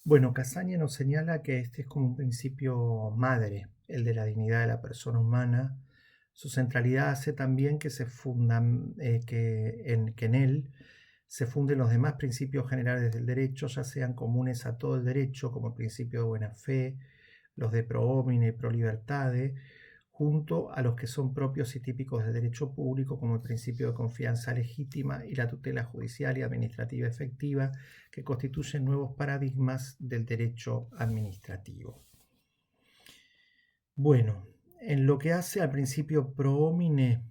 Bueno, Casaña nos señala que este es como un principio madre, el de la dignidad de la persona humana. Su centralidad hace también que que en él se funden los demás principios generales del derecho, ya sean comunes a todo el derecho, como el principio de buena fe, los de pro homine y pro libertade, junto a los que son propios y típicos del derecho público, como el principio de confianza legítima y la tutela judicial y administrativa efectiva, que constituyen nuevos paradigmas del derecho administrativo. Bueno, en lo que hace al principio pro homine,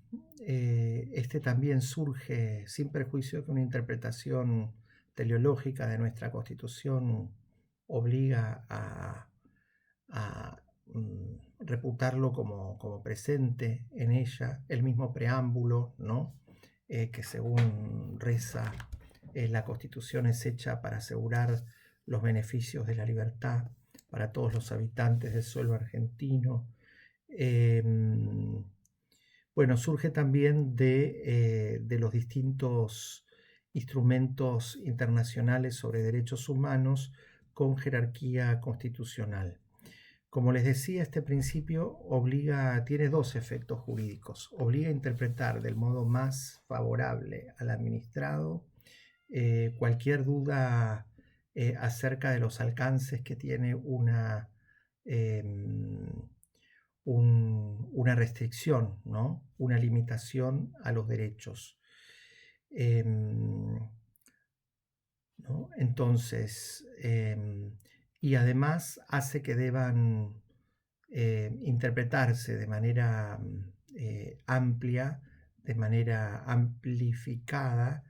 este también surge sin perjuicio que una interpretación teleológica de nuestra Constitución obliga a reputarlo como presente en ella, el mismo preámbulo, ¿no? Que según reza, la Constitución es hecha para asegurar los beneficios de la libertad para todos los habitantes del suelo argentino. Eh, bueno, surge también de los distintos instrumentos internacionales sobre derechos humanos con jerarquía constitucional. Como les decía, este principio tiene dos efectos jurídicos. Obliga a interpretar del modo más favorable al administrado cualquier duda acerca de los alcances que tiene em, una restricción, ¿no? Una limitación a los derechos. Em, ¿No? Entonces, y además hace que deban interpretarse de manera amplia, de manera amplificada,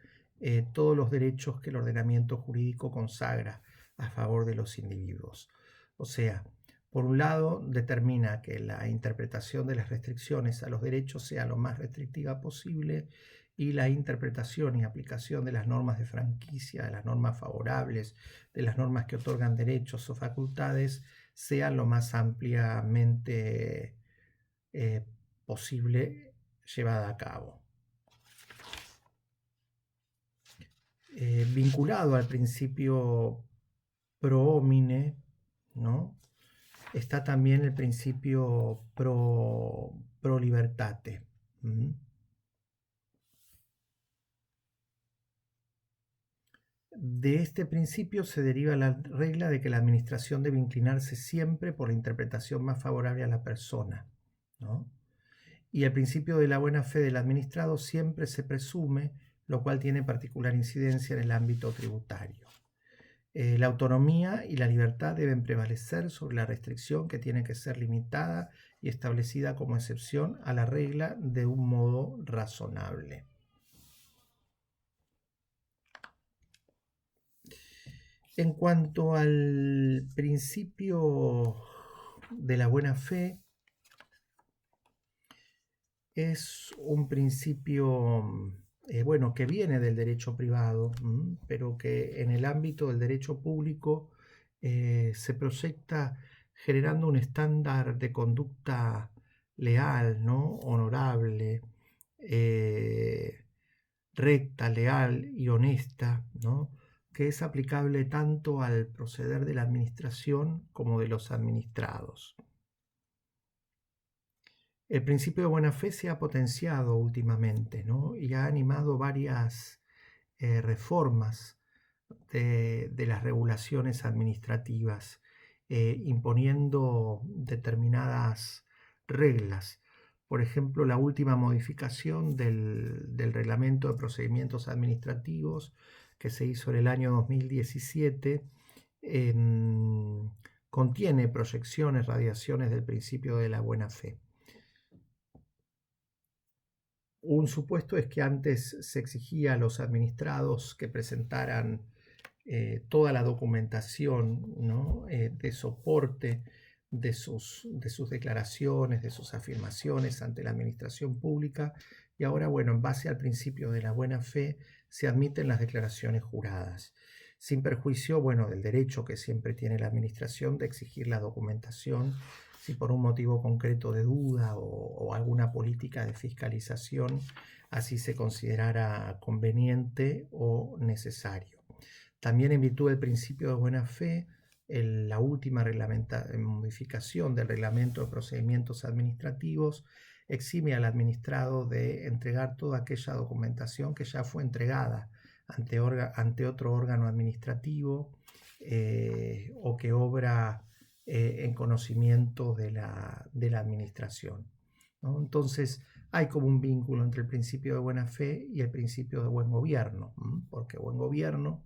todos los derechos que el ordenamiento jurídico consagra a favor de los individuos. O sea, por un lado, determina que la interpretación de las restricciones a los derechos sea lo más restrictiva posible y la interpretación y aplicación de las normas de franquicia, de las normas favorables, de las normas que otorgan derechos o facultades, sea lo más ampliamente eh, posible llevada a cabo. Vinculado al principio pro homine, ¿no? Está también el principio pro libertate. ¿Mm? De este principio se deriva la regla de que la administración debe inclinarse siempre por la interpretación más favorable a la persona, ¿no? Y el principio de la buena fe del administrado siempre se presume, lo cual tiene particular incidencia en el ámbito tributario. La autonomía y la libertad deben prevalecer sobre la restricción, que tiene que ser limitada y establecida como excepción a la regla de un modo razonable. En cuanto al principio de la buena fe, es un principio bueno, que viene del derecho privado, pero que en el ámbito del derecho público se proyecta generando un estándar de conducta leal, ¿no? Honorable, eh, recta, leal y honesta, ¿no? Que es aplicable tanto al proceder de la administración como de los administrados. El principio de buena fe se ha potenciado últimamente, ¿no? Y ha animado varias reformas de las regulaciones administrativas, imponiendo determinadas reglas. Por ejemplo, la última modificación del Reglamento de Procedimientos Administrativos que se hizo en el año 2017 contiene proyecciones, radiaciones del principio de la buena fe. Un supuesto es que antes se exigía a los administrados que presentaran toda la documentación, ¿no? De soporte de sus declaraciones, de sus afirmaciones ante la administración pública, y ahora, bueno, en base al principio de la buena fe, se admiten las declaraciones juradas, sin perjuicio, bueno, del derecho que siempre tiene la administración de exigir la documentación si por un motivo concreto de duda o alguna política de fiscalización así se considerara conveniente o necesario. También en virtud del principio de buena fe, la última modificación del reglamento de procedimientos administrativos exime al administrado de entregar toda aquella documentación que ya fue entregada ante otro órgano administrativo o que obra en conocimiento de la administración, ¿no? Entonces hay como un vínculo entre el principio de buena fe y el principio de buen gobierno, porque buen gobierno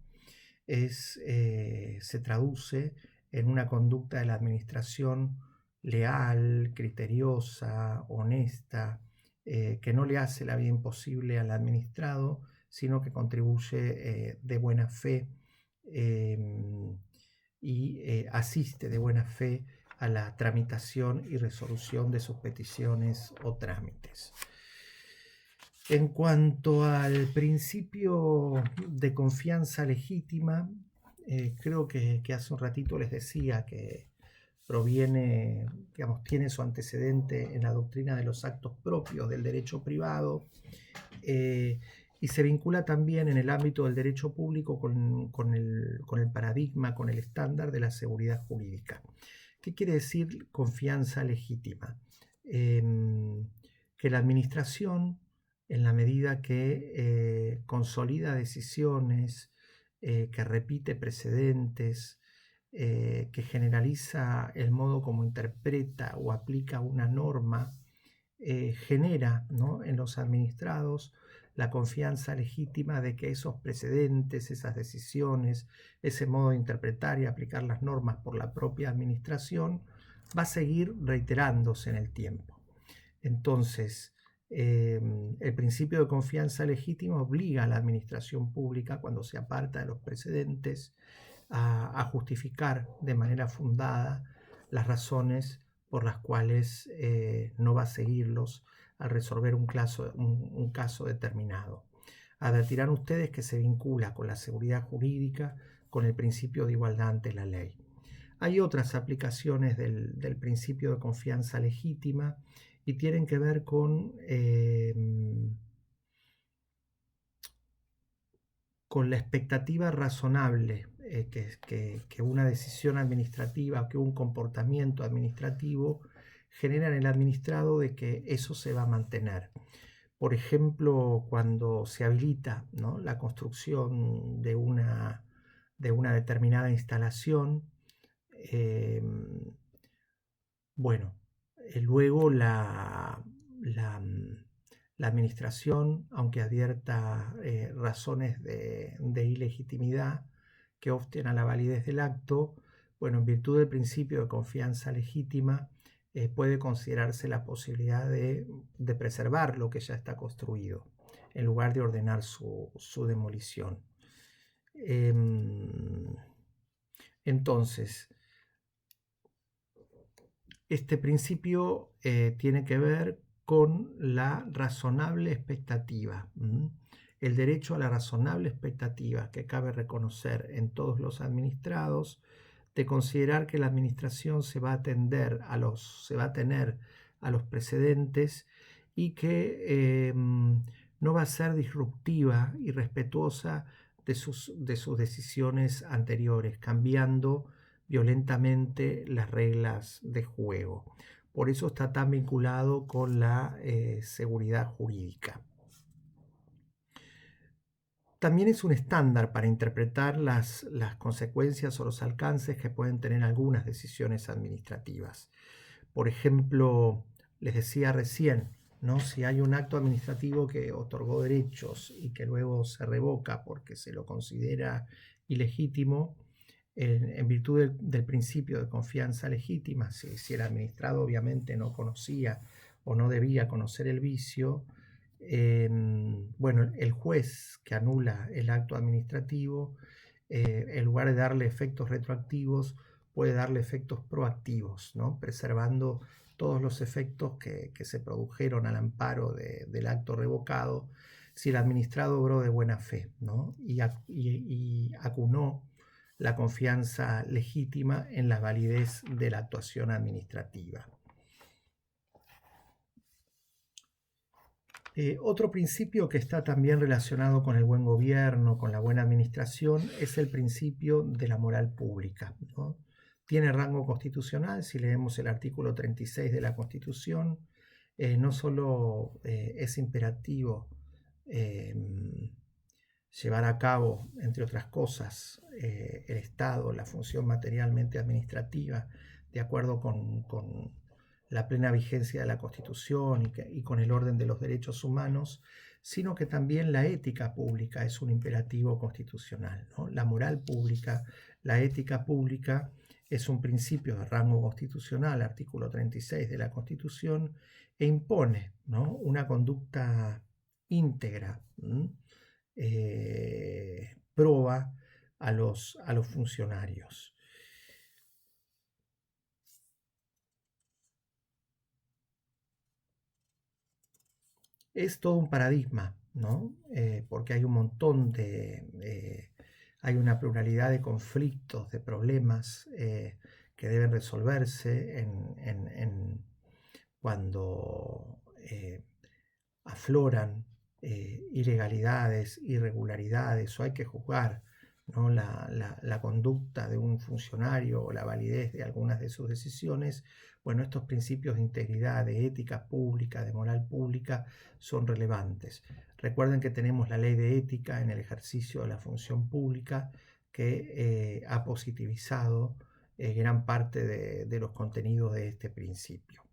se traduce en una conducta de la administración leal, criteriosa, honesta, que no le hace la vida imposible al administrado, sino que contribuye de buena fe y asiste de buena fe a la tramitación y resolución de sus peticiones o trámites. En cuanto al principio de confianza legítima, creo que hace un ratito les decía que proviene, digamos, tiene su antecedente en la doctrina de los actos propios del derecho privado y se vincula también en el ámbito del derecho público con el paradigma, con el estándar de la seguridad jurídica. ¿Qué quiere decir confianza legítima? Que la administración, en la medida que consolida decisiones, que repite precedentes, que generaliza el modo como interpreta o aplica una norma, genera, ¿no?, en los administrados la confianza legítima de que esos precedentes, esas decisiones, ese modo de interpretar y aplicar las normas por la propia administración va a seguir reiterándose en el tiempo. Entonces, el principio de confianza legítima obliga a la administración pública, cuando se aparta de los precedentes, a justificar de manera fundada las razones por las cuales no va a seguirlos al resolver un caso determinado. Advertirán ustedes que se vincula con la seguridad jurídica, con el principio de igualdad ante la ley. Hay otras aplicaciones del principio de confianza legítima y tienen que ver con la expectativa razonable que una decisión administrativa, que un comportamiento administrativo genera en el administrado de que eso se va a mantener. Por ejemplo, cuando se habilita, ¿no?, la construcción de una determinada instalación, luego la administración, aunque advierta razones de ilegitimidad que obsten a la validez del acto, en virtud del principio de confianza legítima, puede considerarse la posibilidad de preservar lo que ya está construido, en lugar de ordenar su demolición. Entonces, este principio tiene que ver con la razonable expectativa. El derecho a la razonable expectativa que cabe reconocer en todos los administrados, de considerar que la administración se va a tener a los precedentes y que no va a ser disruptiva y respetuosa de sus decisiones anteriores, cambiando violentamente las reglas de juego. Por eso está tan vinculado con la seguridad jurídica. También es un estándar para interpretar las consecuencias o los alcances que pueden tener algunas decisiones administrativas. Por ejemplo, les decía recién, ¿no?, si hay un acto administrativo que otorgó derechos y que luego se revoca porque se lo considera ilegítimo, en virtud del principio de confianza legítima, si el administrado obviamente no conocía o no debía conocer el vicio, el juez que anula el acto administrativo, en lugar de darle efectos retroactivos, puede darle efectos proactivos, ¿no?, preservando todos los efectos que se produjeron al amparo del acto revocado, si el administrado obró de buena fe, ¿no?, y acunó la confianza legítima en la validez de la actuación administrativa. Otro principio que está también relacionado con el buen gobierno, con la buena administración, es el principio de la moral pública, ¿no? tiene rango constitucional. Si leemos el artículo 36 de la Constitución, no solo es imperativo llevar a cabo, entre otras cosas, el Estado, la función materialmente administrativa, de acuerdo con la plena vigencia de la Constitución y con el orden de los derechos humanos, sino que también la ética pública es un imperativo constitucional, ¿no? La moral pública, la ética pública es un principio de rango constitucional, artículo 36 de la Constitución, e impone, ¿no?, una conducta íntegra, proba a los funcionarios. Es todo un paradigma, ¿no? Porque hay un montón hay una pluralidad de conflictos, de problemas que deben resolverse cuando afloran ilegalidades, irregularidades, o hay que juzgar, ¿no?, la conducta de un funcionario o la validez de algunas de sus decisiones. Bueno, estos principios de integridad, de ética pública, de moral pública, son relevantes. Recuerden que tenemos la ley de ética en el ejercicio de la función pública que ha positivizado gran parte de los contenidos de este principio,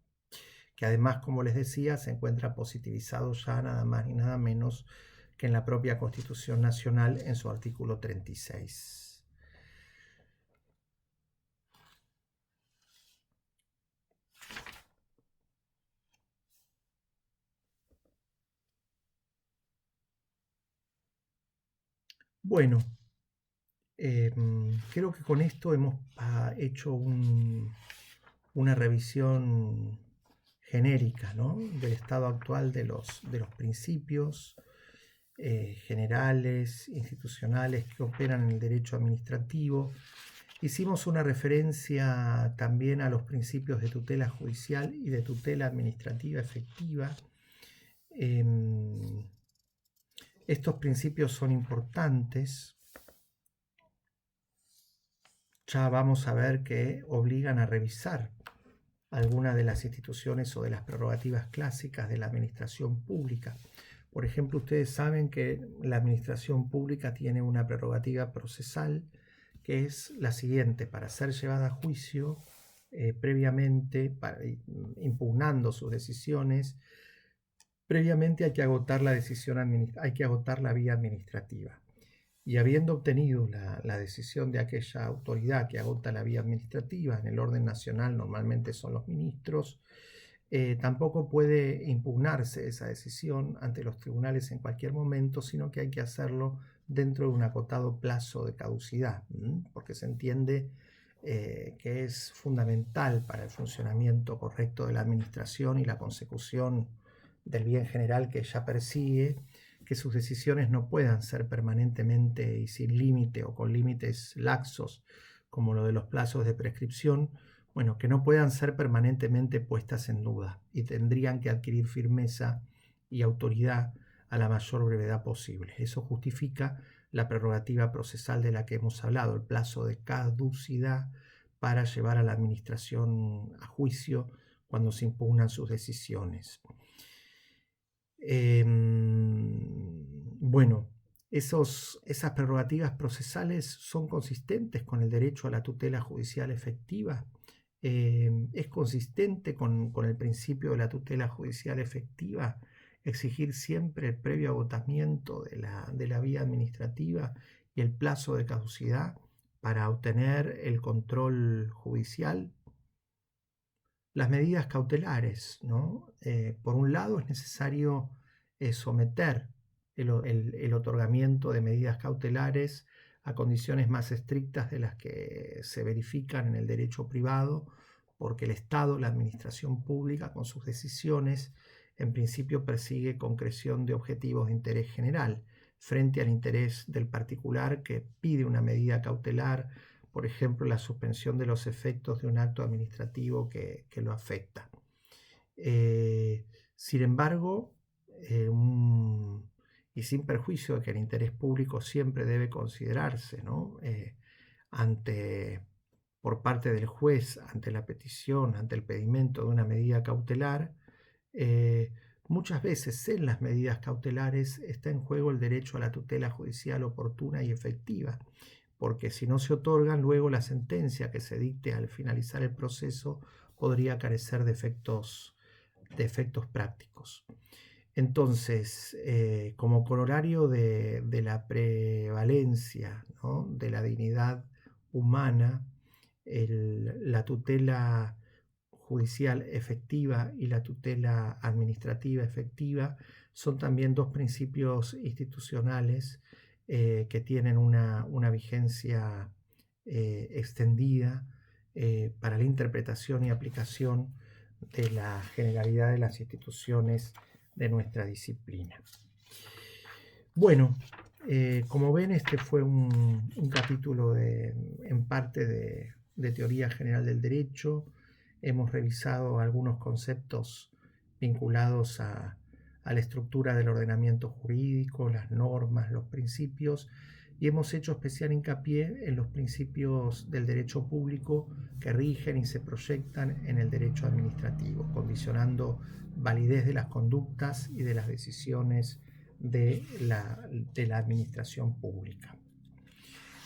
que además, como les decía, se encuentra positivizado ya nada más y nada menos que en la propia Constitución Nacional en su artículo 36. Bueno, creo que con esto hemos hecho una revisión genérica, ¿no?, del estado actual de los principios generales, institucionales que operan en el derecho administrativo. Hicimos una referencia también a los principios de tutela judicial y de tutela administrativa efectiva. Estos principios son importantes. Ya vamos a ver que obligan a revisar algunas de las instituciones o de las prerrogativas clásicas de la administración pública. Por ejemplo, ustedes saben que la administración pública tiene una prerrogativa procesal que es la siguiente: para ser llevada a juicio previamente, impugnando sus decisiones, previamente hay que agotar la hay que agotar la vía administrativa. Y habiendo obtenido la decisión de aquella autoridad que agota la vía administrativa, en el orden nacional normalmente son los ministros, tampoco puede impugnarse esa decisión ante los tribunales en cualquier momento, sino que hay que hacerlo dentro de un acotado plazo de caducidad, porque se entiende que es fundamental para el funcionamiento correcto de la administración y la consecución del bien general que ella persigue, que sus decisiones no puedan ser permanentemente y sin límite o con límites laxos, como lo de los plazos de prescripción, bueno, que no puedan ser permanentemente puestas en duda y tendrían que adquirir firmeza y autoridad a la mayor brevedad posible. Eso justifica la prerrogativa procesal de la que hemos hablado, el plazo de caducidad para llevar a la administración a juicio cuando se impugnan sus decisiones. Bueno, esas prerrogativas procesales son consistentes con el derecho a la tutela judicial efectiva. Es consistente con el principio de la tutela judicial efectiva exigir siempre el previo agotamiento de la vía administrativa y el plazo de caducidad para obtener el control judicial. Las medidas cautelares, ¿no? Por un lado es necesario someter el otorgamiento de medidas cautelares a condiciones más estrictas de las que se verifican en el derecho privado, porque el Estado, la administración pública, con sus decisiones, en principio persigue concreción de objetivos de interés general frente al interés del particular que pide una medida cautelar, por ejemplo, la suspensión de los efectos de un acto administrativo que lo afecta. Sin embargo, y sin perjuicio de que el interés público siempre debe considerarse, ¿no?, ante por parte del juez ante la petición, ante el pedimento de una medida cautelar, muchas veces en las medidas cautelares está en juego el derecho a la tutela judicial oportuna y efectiva, porque si no se otorgan, luego la sentencia que se dicte al finalizar el proceso podría carecer de efectos prácticos. Entonces, como corolario de la prevalencia, ¿no?, de la dignidad humana, la tutela judicial efectiva y la tutela administrativa efectiva son también dos principios institucionales que tienen una vigencia extendida para la interpretación y aplicación de la generalidad de las instituciones de nuestra disciplina. Bueno, como ven, este fue un capítulo en parte de teoría general del derecho. Hemos revisado algunos conceptos vinculados a la estructura del ordenamiento jurídico, las normas, los principios, y hemos hecho especial hincapié en los principios del derecho público que rigen y se proyectan en el derecho administrativo, condicionando validez de las conductas y de las decisiones de la administración pública.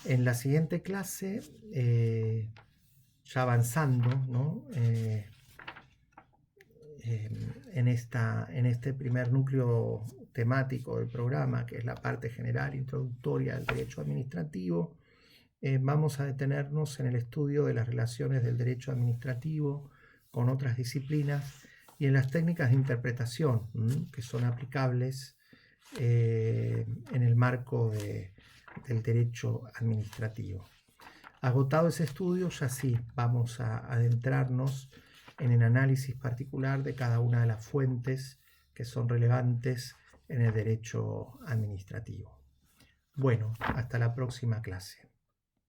En la siguiente clase, ya avanzando, ¿no?, en este primer núcleo temático del programa, que es la parte general introductoria del derecho administrativo, vamos a detenernos en el estudio de las relaciones del derecho administrativo con otras disciplinas y en las técnicas de interpretación que son aplicables en el marco del derecho administrativo. Agotado ese estudio, ya sí vamos a adentrarnos en el análisis particular de cada una de las fuentes que son relevantes en el derecho administrativo. Bueno, hasta la próxima clase.